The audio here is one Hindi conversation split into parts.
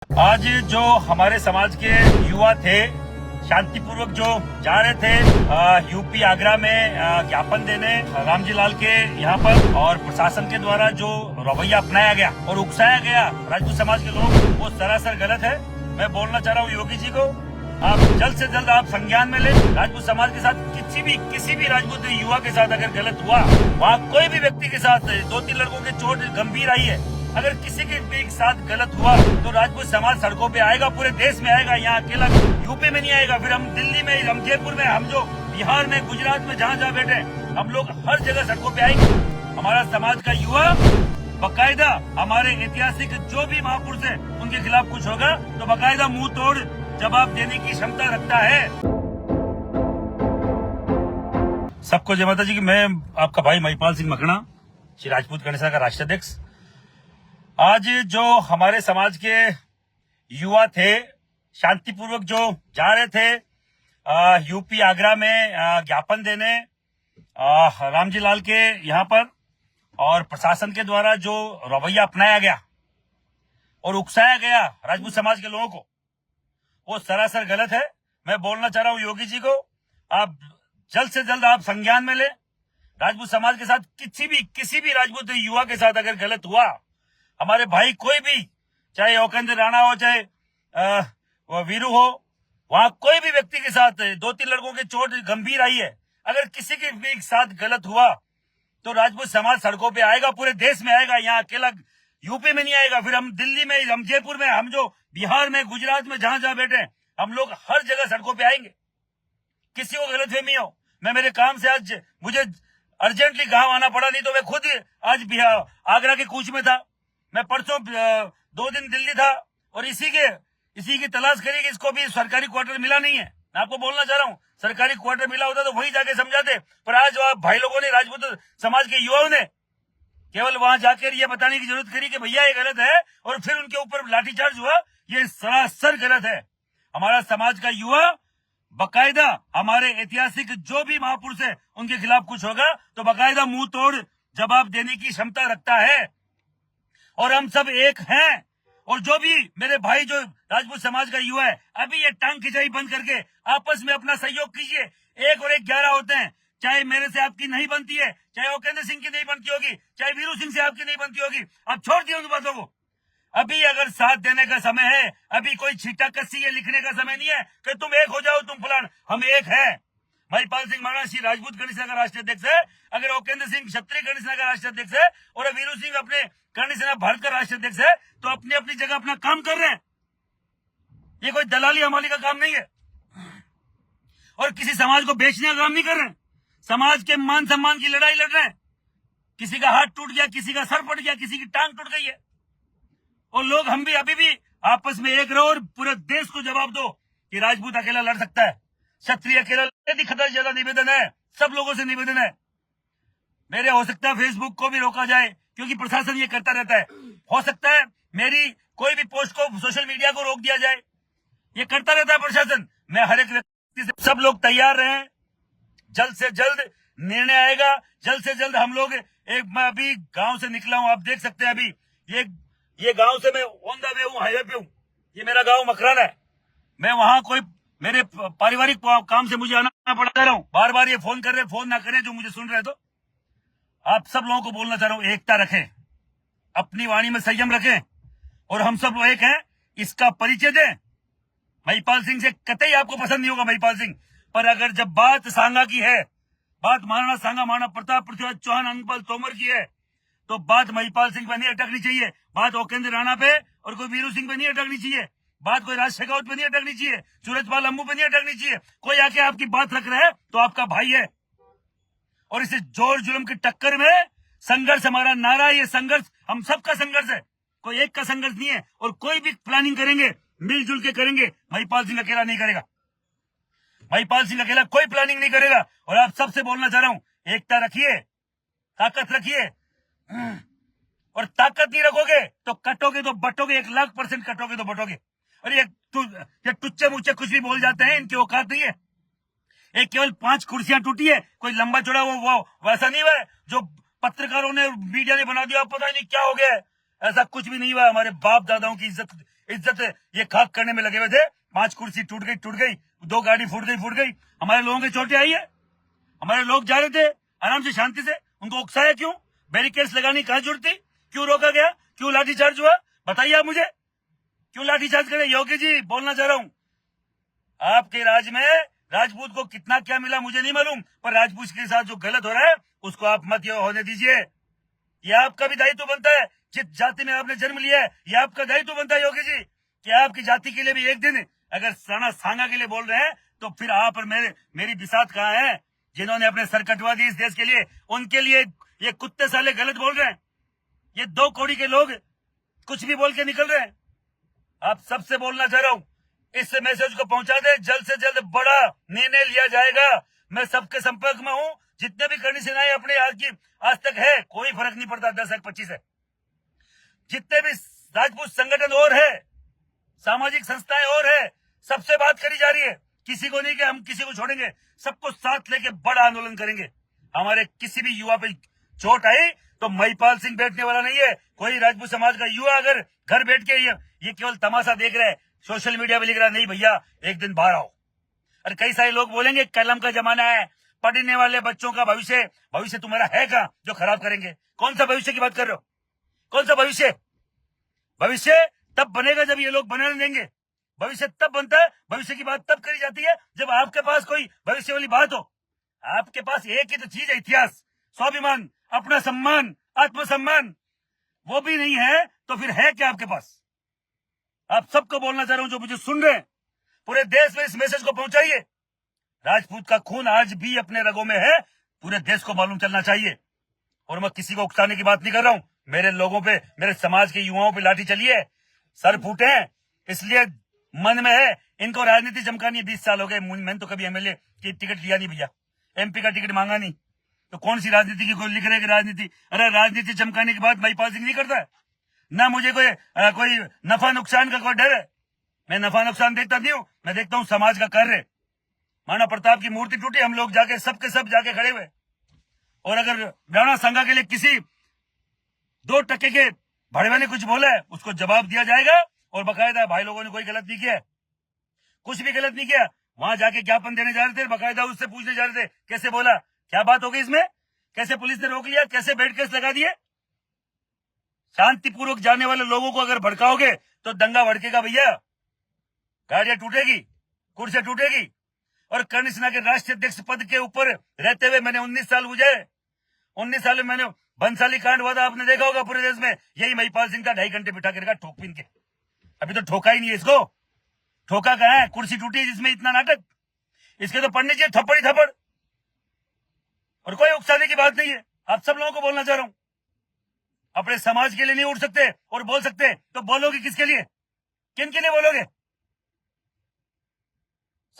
आज जो हमारे समाज के युवा थे शांतिपूर्वक जो जा रहे थे यूपी आगरा में ज्ञापन देने रामजी लाल के यहाँ पर, और प्रशासन के द्वारा जो रवैया अपनाया गया और उकसाया गया राजपूत समाज के लोग, वो सरासर गलत है। मैं बोलना चाह रहा हूँ योगी जी को, आप जल्द से जल्द आप संज्ञान में ले। राजपूत समाज के साथ किसी भी राजपूत युवा के साथ अगर गलत हुआ, वहाँ कोई भी व्यक्ति के साथ 2-3 लड़कों की चोट गंभीर आई है, अगर किसी के भी साथ गलत हुआ तो राजपूत समाज सड़कों पे आएगा, पूरे देश में आएगा। यहाँ अकेला यूपी में नहीं आएगा, फिर हम दिल्ली में, हम जयपुर में, हम जो बिहार में, गुजरात में, जहाँ बैठे, हम लोग हर जगह सड़कों पे आएंगे। हमारा समाज का युवा बकायदा हमारे ऐतिहासिक जो भी महापुरुष है उनके खिलाफ कुछ होगा तो बकायदा मुंह तोड़ जवाब देने की क्षमता रखता है। सबको जय माता जी की। मैं आपका भाई महिपाल सिंह मकड़ा, श्री राजपूत गणेशा का राष्ट्राध्यक्ष। आज जो हमारे समाज के युवा थे शांतिपूर्वक जो जा रहे थे यूपी आगरा में ज्ञापन देने रामजी लाल के यहाँ पर, और प्रशासन के द्वारा जो रवैया अपनाया गया और उकसाया गया राजपूत समाज के लोगों को, वो सरासर गलत है। मैं बोलना चाह रहा हूँ योगी जी को, आप जल्द से जल्द आप संज्ञान में ले। राजपूत समाज के साथ किसी भी राजपूत युवा के साथ अगर गलत हुआ, हमारे भाई कोई भी, चाहे ओकेंद्र राणा हो, चाहे वीरू हो, वहाँ कोई भी व्यक्ति के साथ 2-3 लड़कों की चोट गंभीर आई है, अगर किसी के भी साथ गलत हुआ तो राजपूत समाज सड़कों पे आएगा, पूरे देश में आएगा। यहाँ अकेला यूपी में नहीं आएगा, फिर हम दिल्ली में, हम जयपुर में, हम जो बिहार में, गुजरात में, जहाँ बैठे, हम लोग हर जगह सड़कों पे आएंगे। किसी को गलतफहमी हो, मैं मेरे काम से आज मुझे अर्जेंटली गांव आना पड़ा, नहीं तो मैं खुद आज आगरा के कूच में था। मैं परसों 2 दिन दिल्ली था और इसी की तलाश करी कि इसको भी सरकारी क्वार्टर मिला नहीं है। मैं आपको बोलना चाह रहा हूँ, सरकारी क्वार्टर मिला होता तो वही जाके समझाते, पर आज भाई लोगों ने, राजपूत समाज के युवाओं ने केवल वहां जाकर ये बताने की जरूरत करी कि भैया ये गलत है, और फिर उनके ऊपर लाठीचार्ज हुआ। ये सरासर गलत है। हमारा समाज का युवा बकायदा हमारे ऐतिहासिक जो भी महापुरुष है उनके खिलाफ कुछ होगा तो बकायदा मुंह तोड़ जवाब देने की क्षमता रखता है, और हम सब एक हैं। और जो भी मेरे भाई जो राजपूत समाज का युवा है, अभी ये टांग खिंचाई बंद करके आपस में अपना सहयोग कीजिए। 1 और 1 11 होते हैं, चाहे मेरे से आपकी नहीं बनती है, चाहे ओकेंद्र सिंह की नहीं बनती होगी, चाहे वीरू सिंह से आपकी नहीं बनती होगी, अब छोड़ दिए उन बातों को। अभी अगर साथ देने का समय है, अभी कोई छीटा कस्सी ये लिखने का समय नहीं है कि तुम एक हो जाओ, तुम फलान। हम एक है। महिपाल सिंह मकड़ा श्री राजपूत गणेशा का राष्ट्राध्यक्ष है, अगर ओकेंद्र सिंह क्षत्रिय गणेशा का राष्ट्राध्यक्ष है, और वीरू सिंह अपने गणेशा भारत का राष्ट्राध्यक्ष है, तो अपनी अपनी जगह अपना काम कर रहे हैं। ये कोई दलाली हमारी का काम नहीं है, और किसी समाज को बेचने का काम नहीं कर रहे हैं। समाज के मान सम्मान की लड़ाई लड़ रहे हैं। किसी का हाथ टूट गया, किसी का सर फट गया, किसी की टांग टूट गई है, और लोग हम भी अभी भी आपस में एक रहो और पूरे देश को जवाब दो कि राजपूत अकेला लड़ सकता है, क्षत्रिय अकेला खतरा। ज्यादा निवेदन है, सब लोगों से निवेदन है, मेरे हो सकता है फेसबुक को भी रोका जाए, क्योंकि प्रशासन ये करता रहता है। हो सकता है मेरी कोई भी पोस्ट को सोशल मीडिया को रोक दिया जाए, ये करता रहता है प्रशासन। मैं हर एक व्यक्ति से, सब लोग तैयार रहें, जल्द से जल्द निर्णय आएगा। जल्द से जल्द हम लोग मैं अभी गांव से निकला हूं, आप देख सकते हैं। अभी ये गांव से मैं ऑन द वे हूं, हाईवे पे हूं। ये मेरा गांव मकराना है। मैं वहां कोई मेरे पारिवारिक काम से मुझे आना पड़ा रहा हूं। बार बार ये फोन कर रहे, फोन ना करें जो मुझे सुन रहे। तो आप सब लोगों को बोलना चाह रहा हूं, एकता रखें, अपनी वाणी में संयम रखें, और हम सब एक हैं, इसका परिचय दें। महिपाल सिंह से कतई आपको पसंद नहीं होगा महिपाल सिंह, पर अगर जब बात सांगा की है, बात महाराणा सांगा, महाराणा प्रताप, पृथ्वीराज चौहान, अंगपाल तोमर की है, तो बात महिपाल सिंह पे नहीं अटकनी चाहिए, बात ओकेंद्र राणा पे और कोई वीरू सिंह पे नहीं अटकनी चाहिए, बात कोई राज शेखावत पे नहीं अटकनी चाहिए, सूरजपाल अम्मू पे नहीं अटकनी चाहिए। कोई आके आपकी बात रख रहा है तो आपका भाई है, और इसे जोर जुल्म की टक्कर में संघर्ष हमारा नारा है। ये संघर्ष हम सबका संघर्ष है, कोई एक का संघर्ष नहीं है। और कोई भी प्लानिंग करेंगे मिलजुल के करेंगे, महिपाल सिंह अकेला नहीं करेगा। महिपाल सिंह अकेला कोई प्लानिंग नहीं करेगा। और आप सबसे बोलना चाह रहा हूं, एकता रखिए, ताकत रखिए, और ताकत नहीं रखोगे तो कटोगे तो बटोगे, 1,00,000% कटोगे तो बटोगे। और ये टुच्चे मुच्चे कुछ भी बोल जाते हैं, इनकी औकात नहीं है। एक केवल 5 कुर्सियां टूटी है, कोई लंबा चौड़ा वो वैसा नहीं हुआ है जो पत्रकारों ने मीडिया ने बना दिया, पता नहीं क्या हो गया है। ऐसा कुछ भी नहीं हुआ। हमारे बाप दादाओं की इज्जत इज्जत ये खाक करने में लगे हुए थे। 5 कुर्सी टूट गई, 2 गाड़ी फूट गई। हमारे लोगों की चोटें आई है। हमारे लोग जा रहे थे आराम से, शांति से, उनको उकसाया क्यों? बैरिकेड्स लगाने की कहां जरूरत थी? क्यों रोका गया? क्यों लाठीचार्ज हुआ? बताइए आप मुझे, क्यों लाठीचार्ज करे? योगी जी बोलना चाह रहा हूं, आपके राज में राजपूत को कितना क्या मिला मुझे नहीं मालूम, पर राजपूत के साथ जो गलत हो रहा है उसको आप मत होने दीजिए। ये आपका भी दायित्व बनता है, जिस जाति में आपने जन्म लिया है ये आपका दायित्व बनता है योगी जी, कि आपकी जाति के लिए भी एक दिन अगर साना सांगा के लिए बोल रहे हैं तो फिर आप और मेरी बिसात कहाँ है? जिन्होंने अपने सर कटवा दी इस देश के लिए, उनके लिए ये कुत्ते साले गलत बोल रहे हैं। ये 2 कौड़ी के लोग कुछ भी बोल के निकल रहे हैं। आप सबसे बोलना चाह रहा हूं, इस मैसेज को पहुंचा दे, जल्द से जल्द बड़ा निर्णय लिया जाएगा। मैं सबके संपर्क में हूं, जितने भी करनी सेनाएं अपने आज तक है, कोई फर्क नहीं पड़ता 10 है 25 है, जितने भी राजपूत संगठन और है, सामाजिक संस्थाएं और है, सबसे बात करी जा रही है। किसी को नहीं कि हम किसी को छोड़ेंगे, सबको साथ लेके बड़ा आंदोलन करेंगे। हमारे किसी भी युवा पे चोट आई तो महिपाल सिंह बैठने वाला नहीं है। कोई राजपूत समाज का युवा अगर घर बैठ के ये केवल तमाशा देख रहा है, सोशल मीडिया पे लिख रहा है, नहीं भैया एक दिन बाहर आओ। और कई सारे लोग बोलेंगे कलम का जमाना है, पढ़ने वाले बच्चों का भविष्य तुम्हारा है कहां जो खराब करेंगे? कौन सा भविष्य की बात कर रहे हो? कौन सा भविष्य? भविष्य तब बनेगा जब ये लोग बनाने देंगे। भविष्य तब बनता है, भविष्य की बात तब करी जाती है जब आपके पास कोई भविष्य वाली बात हो। आपके पास एक ही तो चीज है, इतिहास, स्वाभिमान, अपना सम्मान, आत्मसम्मान, वो भी नहीं है तो फिर है क्या आपके पास? आप सबको बोलना चाह रहा हूं जो मुझे सुन रहे हैं, पूरे देश में इस मैसेज को पहुंचाइए। राजपूत का खून आज भी अपने रगों में है, पूरे देश को मालूम चलना चाहिए। और मैं किसी को उकसाने की बात नहीं कर रहा हूं, मेरे लोगों पे, मेरे समाज के युवाओं पे लाठी चली है, सर फूटे हैं, इसलिए मन में है इनको राजनीति चमकानी है। 20 साल हो गए, मैंने तो कभी एमएलए की टिकट लिया नहीं भैया, एमपी का टिकट मांगा नहीं, तो कौन सी राजनीति की कोई लिख रहे राजनीति? अरे राजनीति चमकाने के बाद महिपाल सिंह नहीं करता है ना, मुझे कोई नफा नुकसान का कोई डर है। मैं नफा नुकसान देखता नहीं हूं, मैं देखता हूं समाज का कार्य। माना प्रताप की मूर्ति टूटी, हम लोग जाके सबके सब जाके खड़े हुए, और अगर राणा संघा के लिए किसी 2% के भड़वे ने कुछ बोला है उसको जवाब दिया जाएगा। और बकायदा भाई लोगों ने कोई गलत नहीं किया, कुछ भी गलत नहीं किया। वहां जाके ज्ञापन देने जा रहे थे, बकायदा उससे पूछने जा रहे थे कैसे बोला, क्या बात हो गई इसमें, कैसे पुलिस ने रोक लिया, कैसे बेड केस लगा दिए। शांतिपूर्वक जाने वाले लोगों को अगर भड़काओगे तो दंगा भड़केगा भैया, गाड़ियां टूटेगी, कुर्सियां टूटेगी। और कर्ण सेना के राष्ट्रीय अध्यक्ष पद के ऊपर रहते हुए मैंने 19 साल बुझाए, 19 साल में मैंने बंसाली कांड हुआ था, आपने देखा होगा पूरे देश में, यही महिपाल सिंह था, 2.5 घंटे बिठा के रखा ठोक पीन के। अभी तो ठोका ही नहीं है इसको, ठोका कहां है? कुर्सी टूटी जिसमें इतना नाटक, इसके तो पढ़ने चाहिए थप्पड़ ही थप्पड़, और कोई उकसाने की बात नहीं है। आप सब लोगों को बोलना चाह रहा हूं, अपने समाज के लिए नहीं उठ सकते और बोल सकते तो बोलोगे किसके लिए, किन के लिए बोलोगे?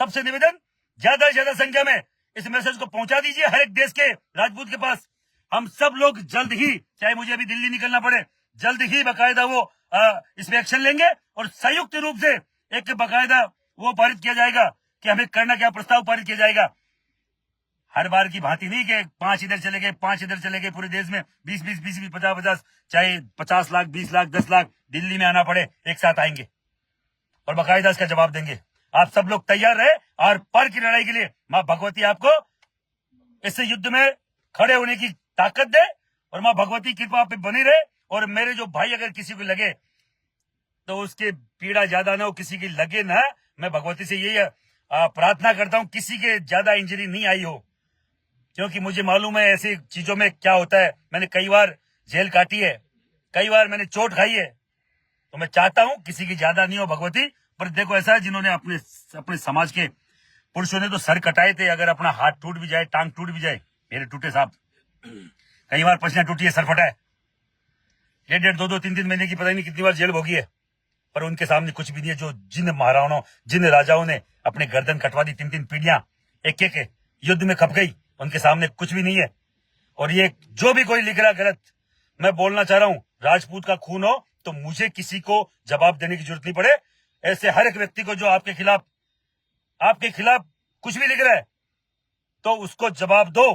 सबसे निवेदन, ज्यादा से ज्यादा संख्या में इस मैसेज को पहुंचा दीजिए हर एक देश के राजपूत के पास। हम सब लोग जल्द ही, चाहे मुझे अभी दिल्ली निकलना पड़े, जल्द ही बकायदा वो इसमें एक्शन लेंगे और संयुक्त रूप से एक बकायदा वो पारित किया जाएगा कि हमें करना क्या, प्रस्ताव पारित किया जाएगा। हर बार की भांति नहीं कि 5 इधर चले गए, 5 इधर चले गए, पूरे देश में 20-20, 20-20, 50-50, चाहे 50 लाख, 20 लाख, 10 लाख दिल्ली में आना पड़े, एक साथ आएंगे और बकायदा इसका जवाब देंगे। आप सब लोग तैयार रहे और पर की लड़ाई के लिए मां भगवती आपको इस युद्ध में खड़े होने की ताकत दे, और मां भगवती कृपा पे बनी रहे। और मेरे जो भाई अगर किसी को लगे तो उसकी पीड़ा ज्यादा ना हो, किसी की लगे ना, मैं भगवती से यही प्रार्थना करता हूं किसी के ज्यादा इंजरी नहीं आई हो, क्योंकि मुझे मालूम है ऐसी चीजों में क्या होता है। मैंने कई बार जेल काटी है, कई बार मैंने चोट खाई है, तो मैं चाहता हूं किसी की ज्यादा नहीं हो भगवती। पर देखो ऐसा है, जिन्होंने अपने समाज के पुरुषों ने तो सर कटाए थे, अगर अपना हाथ टूट भी जाए, टांग टूट भी जाए, मेरे टूटे साहब, कई बार पसीना टूटी है, सर फटा है, 1.5, 2, 3 महीने की पता नहीं कितनी बार जेल भोगी है, पर उनके सामने कुछ भी नहीं है। जो जिन महाराणाओं, जिन राजाओं ने अपने गर्दन कटवा दी, 3 पीढ़ियां एक युद्ध में खप गई, उनके सामने कुछ भी नहीं है। और ये जो भी कोई लिख रहा गलत, मैं बोलना चाह रहा हूं, राजपूत का खून हो तो मुझे किसी को जवाब देने की जरूरत नहीं पड़े। ऐसे हर एक व्यक्ति को जो आपके खिलाफ कुछ भी लिख रहा है तो उसको जवाब दो।